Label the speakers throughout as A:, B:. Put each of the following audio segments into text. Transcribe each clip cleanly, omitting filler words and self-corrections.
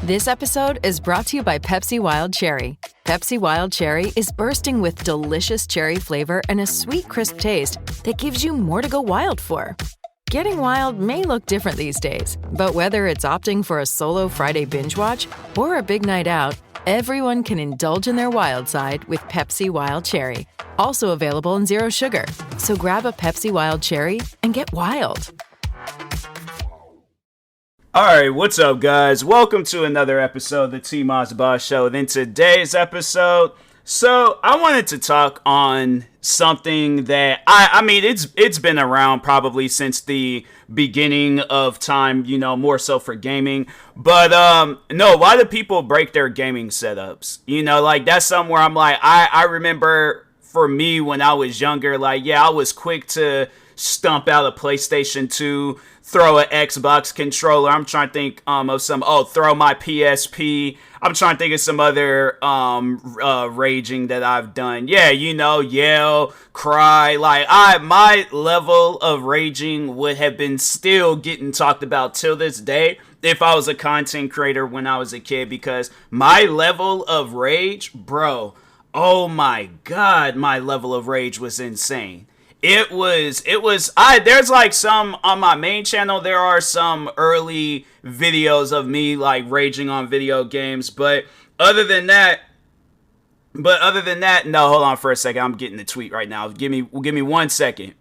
A: This episode is brought to you by Pepsi Wild Cherry. Pepsi Wild Cherry is bursting with delicious cherry flavor and a sweet, crisp taste that gives you more to go wild for. Getting wild may look different these days, but whether it's opting for a solo Friday binge watch or a big night out, everyone can indulge in their wild side with Pepsi Wild Cherry. Also available in Zero Sugar. So grab a Pepsi Wild Cherry and get wild.
B: Alright, what's up guys? Welcome to another episode of the TMossBoss Show. And in today's episode, I wanted to talk on something that, I mean, it's been around probably since the beginning of time, you know, more so for gaming. But, no, why do people break their gaming setups? You know, like, that's something where I'm like, I remember for me when I was younger, like, yeah, I was quick to stump out a PlayStation 2, throw an Xbox controller. I'm trying to think of some, throw my PSP. I'm trying to think of some other raging that I've done. Yeah, you know, yell, cry. Like, my level of raging would have been still getting talked about till this day if I was a content creator when I was a kid, because my level of rage, bro, oh my God, my level of rage was insane. There's like some on my main channel, there are some early videos of me like raging on video games, but other than that, no, hold on for a second, I'm getting the tweet right now. Give me 1 second.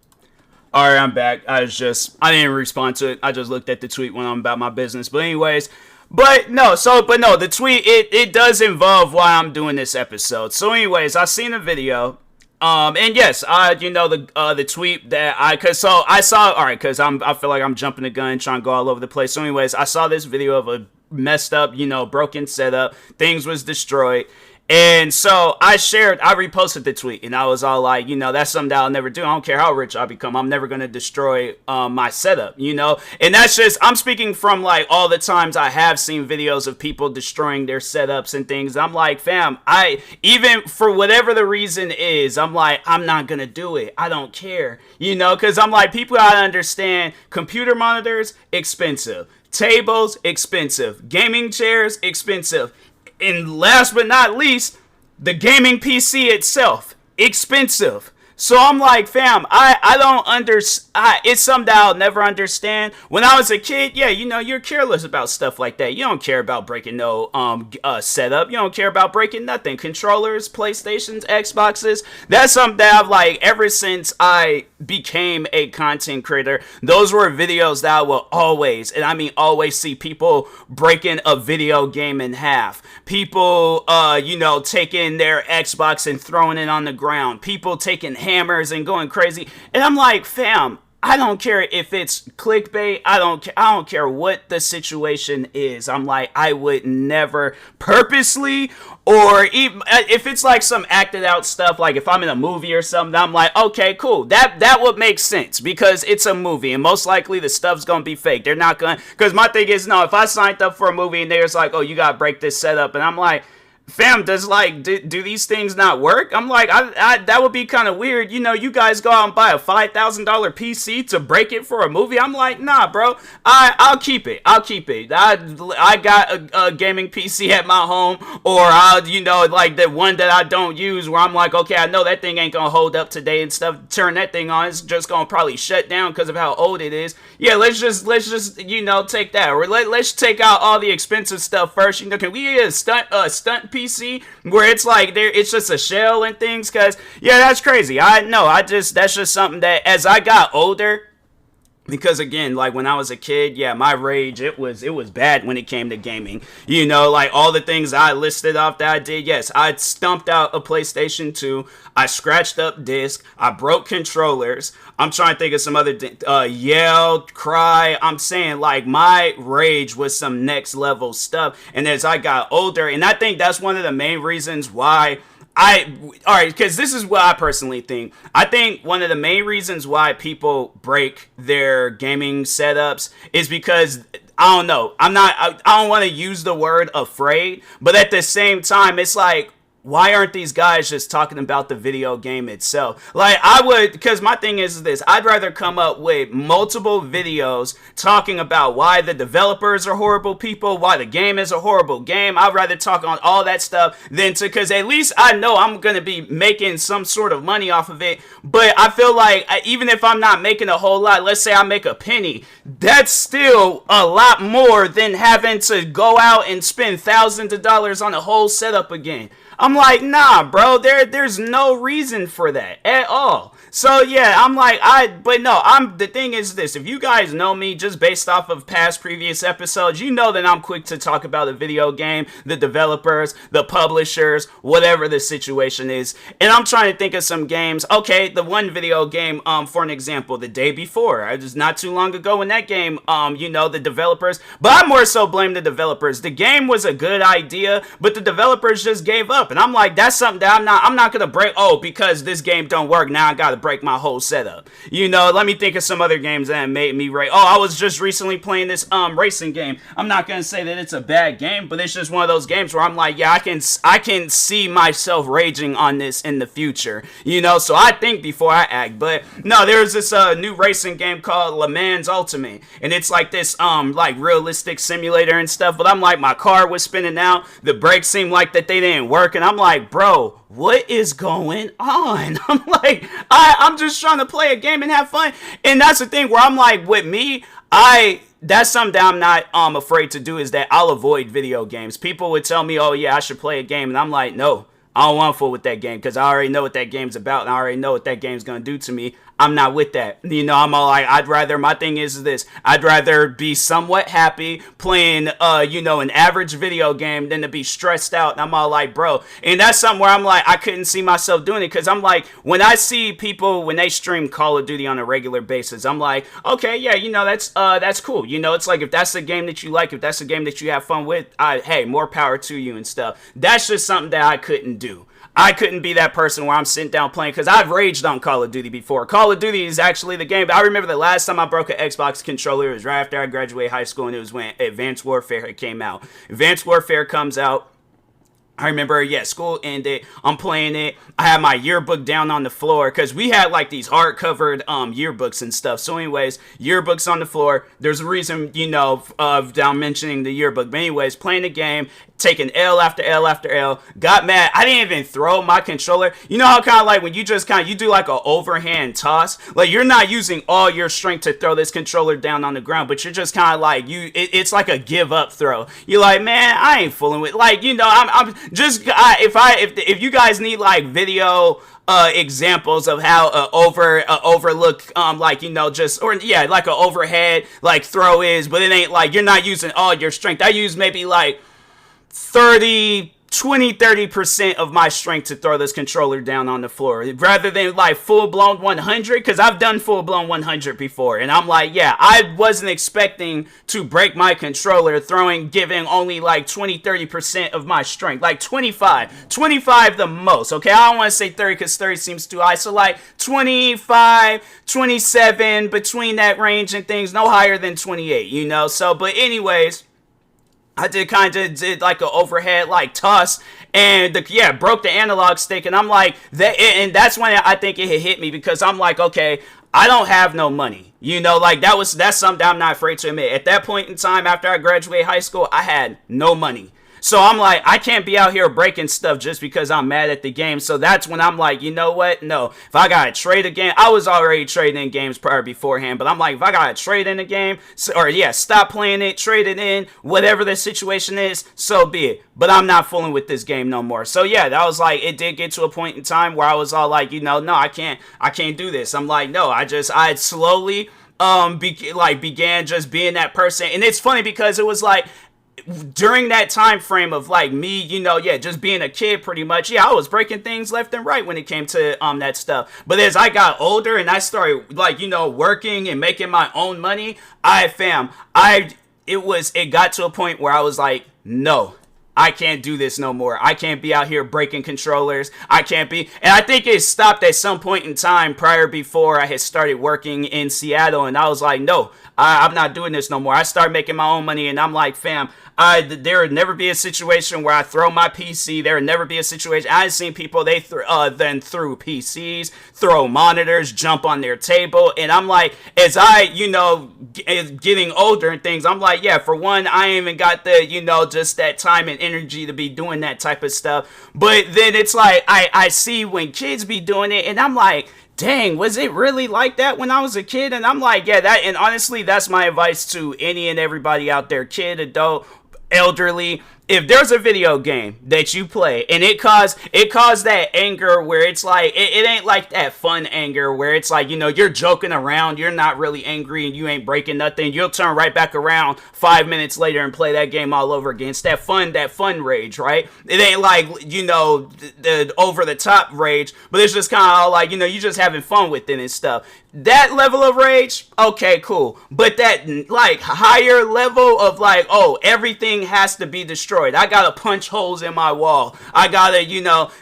B: Alright, I'm back. I didn't respond to it. I just looked at the tweet when I'm about my business. But anyways, the tweet, it does involve why I'm doing this episode. So anyways, I seen a video. And yes, the tweet that I feel like I'm jumping the gun, trying to go all over the place. So anyways, I saw this video of a messed up, broken setup. Things was destroyed. And so I reposted the tweet, and I was all like, that's something that I'll never do. I don't care how rich I become. I'm never going to destroy my setup, And that's just, I'm speaking from like all the times I have seen videos of people destroying their setups and things. I'm like, fam, even for whatever the reason is, I'm like, I'm not going to do it. I don't care, because I'm like, people gotta understand computer monitors, expensive. Tables, expensive. Gaming chairs, expensive. And last but not least, the gaming PC itself, expensive. So I'm like, fam, I don't understand. It's something that I'll never understand. When I was a kid, yeah, you're careless about stuff like that. You don't care about breaking no setup. You don't care about breaking nothing. Controllers, PlayStations, Xboxes. That's something that I've like ever since I became a content creator. Those were videos that I will always, and I mean always, see people breaking a video game in half. People, taking their Xbox and throwing it on the ground. People taking hammers and going crazy. And I'm like, fam, I don't care if it's clickbait. I don't care what the situation is. I'm like, I would never purposely, or even if it's like some acted out stuff, like if I'm in a movie or something, I'm like, okay, cool. That would make sense because it's a movie and most likely the stuff's gonna be fake. They're not gonna, because my thing is, no, if I signed up for a movie and there's like, oh, you gotta break this setup, and I'm like, fam, do these things not work? I'm like, that would be kind of weird. You guys go out and buy a $5,000 PC to break it for a movie. I'm like, nah, bro. I'll keep it. I got a gaming PC at my home, or like the one that I don't use, where I'm like, okay, I know that thing ain't gonna hold up today and stuff. Turn that thing on, it's just gonna probably shut down because of how old it is. Yeah, let's just take that, or let's take out all the expensive stuff first. Can we get a stunt PC where it's like it's just a shell and things? Because yeah, that's crazy. That's just something that as I got older, because again, like when I was a kid, yeah, my rage, it was bad when it came to gaming. Like all the things I listed off that I did. Yes, I stumped out a PlayStation 2. I scratched up disc. I broke controllers. I'm trying to think of some other yell, cry. I'm saying like my rage was some next level stuff. And as I got older, and I think that's one of the main reasons why because this is what I personally think. I think one of the main reasons why people break their gaming setups is because, I don't know, I don't want to use the word afraid, but at the same time, it's like, why aren't these guys just talking about the video game itself? Like, because my thing is this, I'd rather come up with multiple videos talking about why the developers are horrible people, why the game is a horrible game. I'd rather talk on all that stuff than because at least I know I'm going to be making some sort of money off of it. But I feel like even if I'm not making a whole lot, let's say I make a penny, that's still a lot more than having to go out and spend thousands of dollars on a whole setup again. I'm like, nah, bro, there's no reason for that at all. So yeah, I'm like, the thing is this, if you guys know me just based off of past previous episodes, you know that I'm quick to talk about a video game, the developers, the publishers, whatever the situation is. And I'm trying to think of some games. Okay, the one video game, for an example, The Day Before. It was not too long ago when that game, the developers, but I more so blame the developers. The game was a good idea, but the developers just gave up. And I'm like, that's something that I'm not gonna break. Oh, because this game don't work, now I gotta break my whole setup. Let me think of some other games that made me rage. Oh, I was just recently playing this racing game. I'm not gonna say that it's a bad game, but it's just one of those games where I'm like, yeah, I can see myself raging on this in the future. So I think before I act. But no, there's this new racing game called Le Mans Ultimate, and it's like this like realistic simulator and stuff. But I'm like, my car was spinning out, the brakes seemed like that they didn't work. And I'm like, bro, what is going on? I'm like, I'm just trying to play a game and have fun. And that's the thing where I'm like, with me, that's something that I'm not afraid to do, is that I'll avoid video games. People would tell me, oh yeah, I should play a game. And I'm like, no, I don't want to fool with that game because I already know what that game's about and I already know what that game's going to do to me. I'm not with that. I'm all like, my thing is this, I'd rather be somewhat happy playing, an average video game than to be stressed out. And I'm all like, bro, and that's something where I'm like, I couldn't see myself doing it because I'm like, when I see people, when they stream Call of Duty on a regular basis, I'm like, okay, yeah, that's cool. It's like, if that's a game that you like, if that's a game that you have fun with, hey, more power to you and stuff. That's just something that I couldn't do. I couldn't be that person where I'm sitting down playing, because I've raged on Call of Duty before. Call of Duty is actually the game. I remember the last time I broke an Xbox controller, it was right after I graduated high school, and it was when Advanced Warfare came out. Advanced Warfare comes out. I remember, school ended, I'm playing it, I had my yearbook down on the floor, because we had, like, these hard-covered yearbooks and stuff. So anyways, yearbooks on the floor, there's a reason, I'm mentioning the yearbook. But anyways, playing the game, taking L after L after L, got mad. I didn't even throw my controller. You know how kind of like when you just you do like an overhand toss? Like, you're not using all your strength to throw this controller down on the ground, but you're just kind of like, it's like a give up throw. You're like, man, I ain't fooling with, like, I'm just, if you guys need like video examples of how overlook like like an overhead like throw is, but it ain't like you're not using all your strength. I use maybe like 30% of my strength to throw this controller down on the floor, rather than like full-blown 100, because I've done full-blown 100 before, and I'm like, yeah, I wasn't expecting to break my controller giving only like 20-30% of my strength, like 25 the most, okay? I don't want to say 30 because 30 seems too high, so like 25, 27, between that range and things, no higher than 28, so, but anyways, I did like an overhead like toss, and broke the analog stick, and I'm like and that's when I think it hit me, because I'm like, okay, I don't have no money, like that's something I'm not afraid to admit. At that point in time, after I graduated high school, I had no money. So I'm like, I can't be out here breaking stuff just because I'm mad at the game. So that's when I'm like, you know what? No. If I gotta trade a game, I was already trading in games beforehand, but I'm like, if I gotta trade in a game, stop playing it, trade it in, whatever the situation is, so be it. But I'm not fooling with this game no more. So yeah, that was like, it did get to a point in time where I was all like, no, I can't do this. I'm like, no, I had slowly began just being that person. And it's funny because it was like, during that time frame of like me, just being a kid pretty much, I was breaking things left and right when it came to that stuff. But as I got older and I started like, working and making my own money, it got to a point where I was like, no, I can't do this no more. I can't be out here breaking controllers. I can't be. And I think it stopped at some point in time before I had started working in Seattle. And I was like, no, I'm not doing this no more. I started making my own money. And I'm like, fam, there would never be a situation where I throw my PC. There would never be a situation. I've seen people, they then threw PCs, throw monitors, jump on their table. And I'm like, as I, getting older and things, I'm like, yeah, for one, I ain't even got the, just that time and energy to be doing that type of stuff. But then it's like, I see when kids be doing it, and I'm like, dang, was it really like that when I was a kid? And I'm like, yeah, and honestly, that's my advice to any and everybody out there, kid, adult, elderly. If there's a video game that you play and it caused that anger where it's like, it ain't like that fun anger where it's like, you're joking around, you're not really angry and you ain't breaking nothing, you'll turn right back around 5 minutes later and play that game all over again. It's that fun rage, right? It ain't like, the over the top rage, but it's just kind of all like, you just having fun with it and stuff. That level of rage, okay, cool. But that like higher level of like, oh, everything has to be destroyed. I gotta punch holes in my wall. I gotta,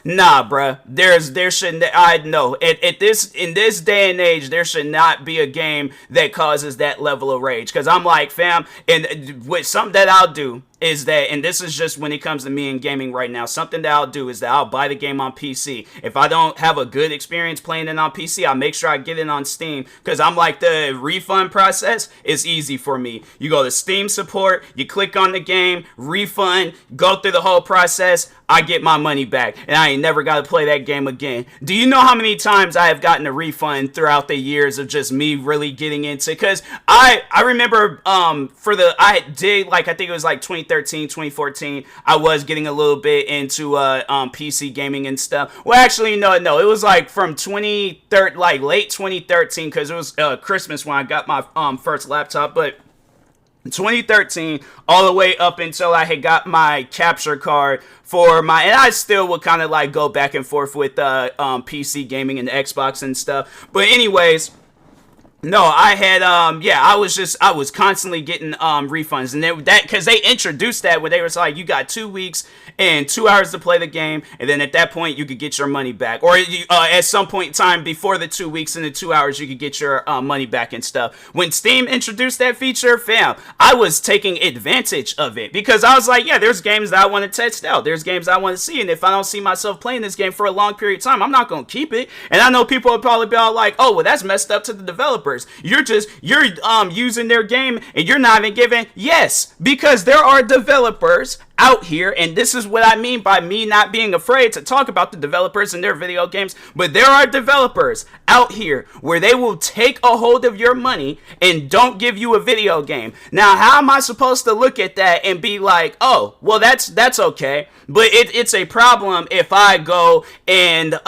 B: nah, bruh. There shouldn't. I know. In this day and age, there should not be a game that causes that level of rage. Cause I'm like, fam, and with something that I'll do is that, and this is just when it comes to me in gaming right now, something that I'll do is that I'll buy the game on PC. If I don't have a good experience playing it on PC, I'll make sure I get it on Steam, because I'm like, the refund process is easy for me. You go to Steam support, you click on the game, refund, go through the whole process, I get my money back, and I ain't never got to play that game again. Do you know how many times I have gotten a refund throughout the years of just me really getting into, because I remember I think it was like 2013, 2014, I was getting a little bit into PC gaming and stuff. Well, actually, no, it was like from late 2013, because it was Christmas when I got my first laptop, but 2013 all the way up until I had got my capture card and I still would kind of like go back and forth with PC gaming and Xbox and stuff. But anyways, no, I had, I was constantly getting, refunds, and because they introduced that where they was like, you got 2 weeks and 2 hours to play the game, and then at that point, you could get your money back, or at some point in time before the 2 weeks and the 2 hours, you could get your, money back and stuff. When Steam introduced that feature, fam, I was taking advantage of it, because I was like, yeah, there's games that I want to test out, there's games I want to see, and if I don't see myself playing this game for a long period of time, I'm not going to keep it. And I know people will probably be all like, oh, well, that's messed up to the developers. You're using their game and you're not even giving. Yes, because there are developers out here, and this is what I mean by me not being afraid to talk about the developers and their video games, but there are developers out here where they will take a hold of your money and don't give you a video game. Now, how am I supposed to look at that and be like, oh, well, that's okay, but it's a problem if I go and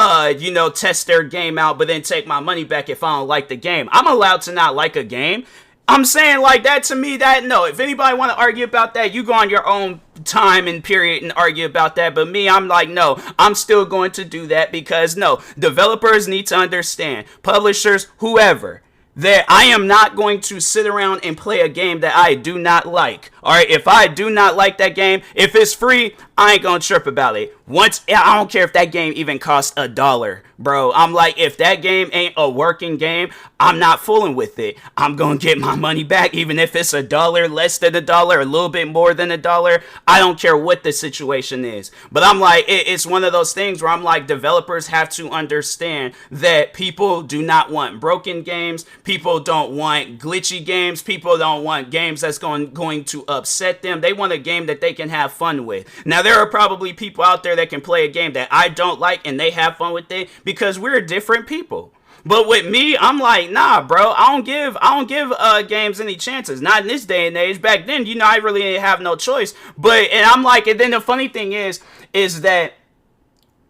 B: test their game out, but then take my money back if I don't like the game. I'm allowed to not like a game. I'm saying, like, that to me, no, if anybody want to argue about that, you go on your own time and period and argue about that. But me, I'm like, no, I'm still going to do that, because no, developers need to understand, publishers, whoever, that I am not going to sit around and play a game that I do not like. All right, if I do not like that game, if it's free, I ain't gonna trip about it. I don't care if that game even costs $1, bro. I'm like, if that game ain't a working game, I'm not fooling with it. I'm gonna get my money back, even if it's $1, less than $1, a little bit more than $1. I don't care what the situation is. But I'm like, it's one of those things where I'm like, developers have to understand that people do not want broken games. People don't want glitchy games. People don't want games that's going to upset them. They want a game that they can have fun with. Now, there are probably people out there that can play a game that I don't like and they have fun with it, because we're different people. But with me, I'm like, nah, bro, I don't give games any chances. Not in this day and age. Back then, I really didn't have no choice. And I'm like, and then the funny thing is that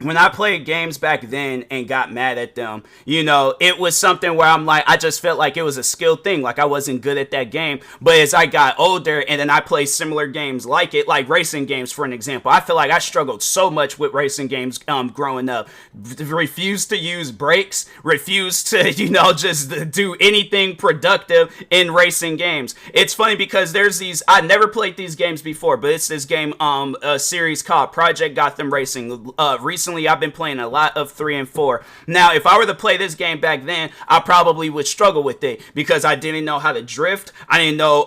B: when I played games back then and got mad at them, it was something where I'm like, I just felt like it was a skill thing. Like I wasn't good at that game. But as I got older and then I played similar games like it, like racing games, for an example, I feel like I struggled so much with racing games growing up. Refused to use brakes, refused to, just do anything productive in racing games. It's funny because I never played these games before, but it's this game, a series called Project Gotham Racing. Recently I've been playing a lot of 3 and 4. Now, if I were to play this game back then, I probably would struggle with it because I didn't know how to drift. I didn't know,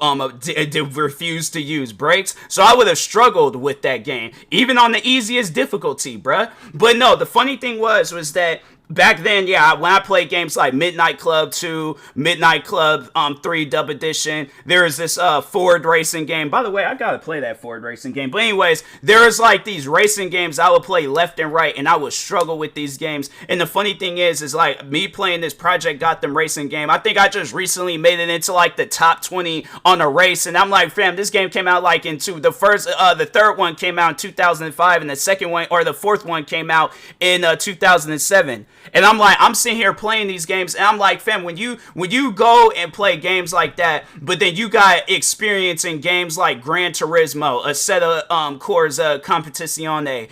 B: refuse to use brakes. So I would have struggled with that game, even on the easiest difficulty, bruh. But no, the funny thing was that back then, yeah, when I played games like Midnight Club 2, Midnight Club 3 Dub Edition, there is this Ford racing game. By the way, I gotta play that Ford racing game. But anyways, there is like these racing games I would play left and right, and I would struggle with these games. And the funny thing is like me playing this Project Gotham racing game, I think I just recently made it into like the top 20 on a race, and I'm like, fam, this game came out like the third one came out in 2005, and the second one, or the fourth one, came out in 2007. And I'm like, I'm sitting here playing these games, and I'm like, fam, when you go and play games like that, but then you got experience in games like Gran Turismo, Assetto Corsa Competizione,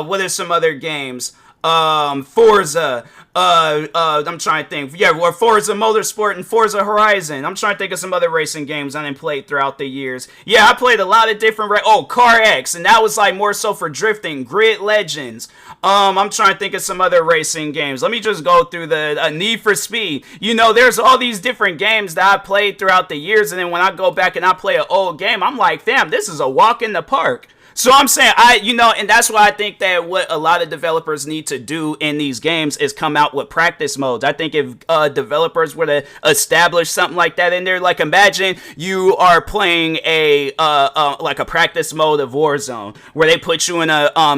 B: what are some other games? Forza, I'm trying to think. Yeah, or Forza Motorsport and Forza Horizon. I'm trying to think of some other racing games I didn't play throughout the years. Yeah, I played a lot of different. Car X, and that was like more so for drifting. Grid Legends. I'm trying to think of some other racing games. Let me just go through the Need for Speed. There's all these different games that I played throughout the years, and then when I go back and I play an old game, I'm like, damn, this is a walk in the park. So I'm saying, and that's why I think that what a lot of developers need to do in these games is come out with practice modes. I think if developers were to establish something like that in there, like imagine you are playing like a practice mode of Warzone, where they put you in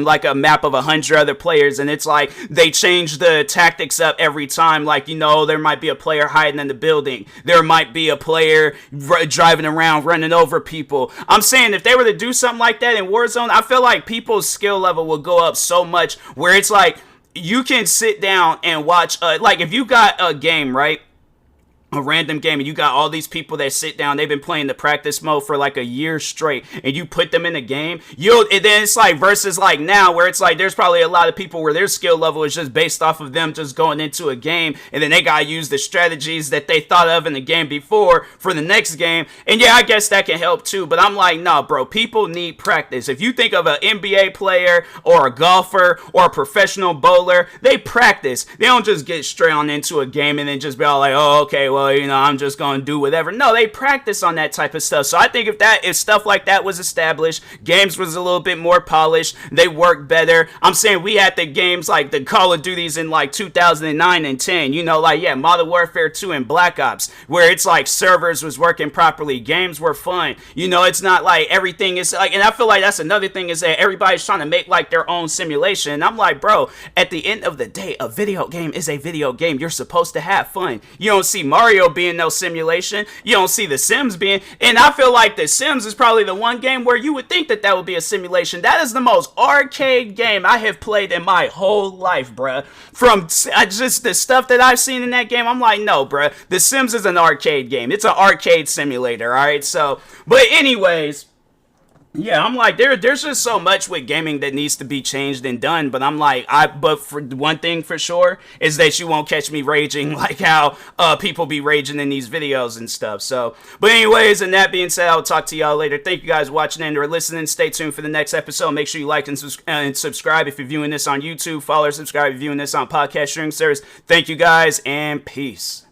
B: like a map of 100 other players, and it's like they change the tactics up every time. Like, there might be a player hiding in the building. There might be a player driving around, running over people. I'm saying if they were to do something like that in Warzone, I feel like people's skill level will go up so much where it's like you can sit down and watch, like if you got a game, right? A random game, and you got all these people that sit down, they've been playing the practice mode for like a year straight, and you put them in the game, and then it's like versus like now where it's like there's probably a lot of people where their skill level is just based off of them just going into a game, and then they gotta use the strategies that they thought of in the game before for the next game. And yeah, I guess that can help too, but I'm like, nah, bro, people need practice. If you think of an NBA player or a golfer or a professional bowler, they practice. They don't just get straight on into a game and then just be all like, oh, okay, well, I'm just gonna do whatever. No, they practice on that type of stuff. So I think if stuff like that was established, games was a little bit more polished, they worked better. I'm saying we had the games like the Call of Duties in like 2009 and 10, Modern Warfare 2 and Black Ops, where it's like servers was working properly, games were fun. It's not like everything is like, and I feel like that's another thing is that everybody's trying to make like their own simulation. And I'm like, bro, at the end of the day, a video game is a video game. You're supposed to have fun. You don't see Mario being no simulation. You don't see The Sims being, and I feel like The Sims is probably the one game where you would think that would be a simulation. That is the most arcade game I have played in my whole life, bruh. From just the stuff that I've seen in that game, I'm like, no, bruh. The Sims is an arcade game. It's an arcade simulator, alright? So, but anyways, yeah, I'm like, there's just so much with gaming that needs to be changed and done, but I'm like, but for one thing for sure is that you won't catch me raging like how people be raging in these videos and stuff. So, but anyways, and that being said, I'll talk to y'all later. Thank you guys for watching and or listening. Stay tuned for the next episode. Make sure you like and subscribe if you're viewing this on YouTube. Follow or subscribe if you're viewing this on podcast streaming service. Thank you guys, and peace.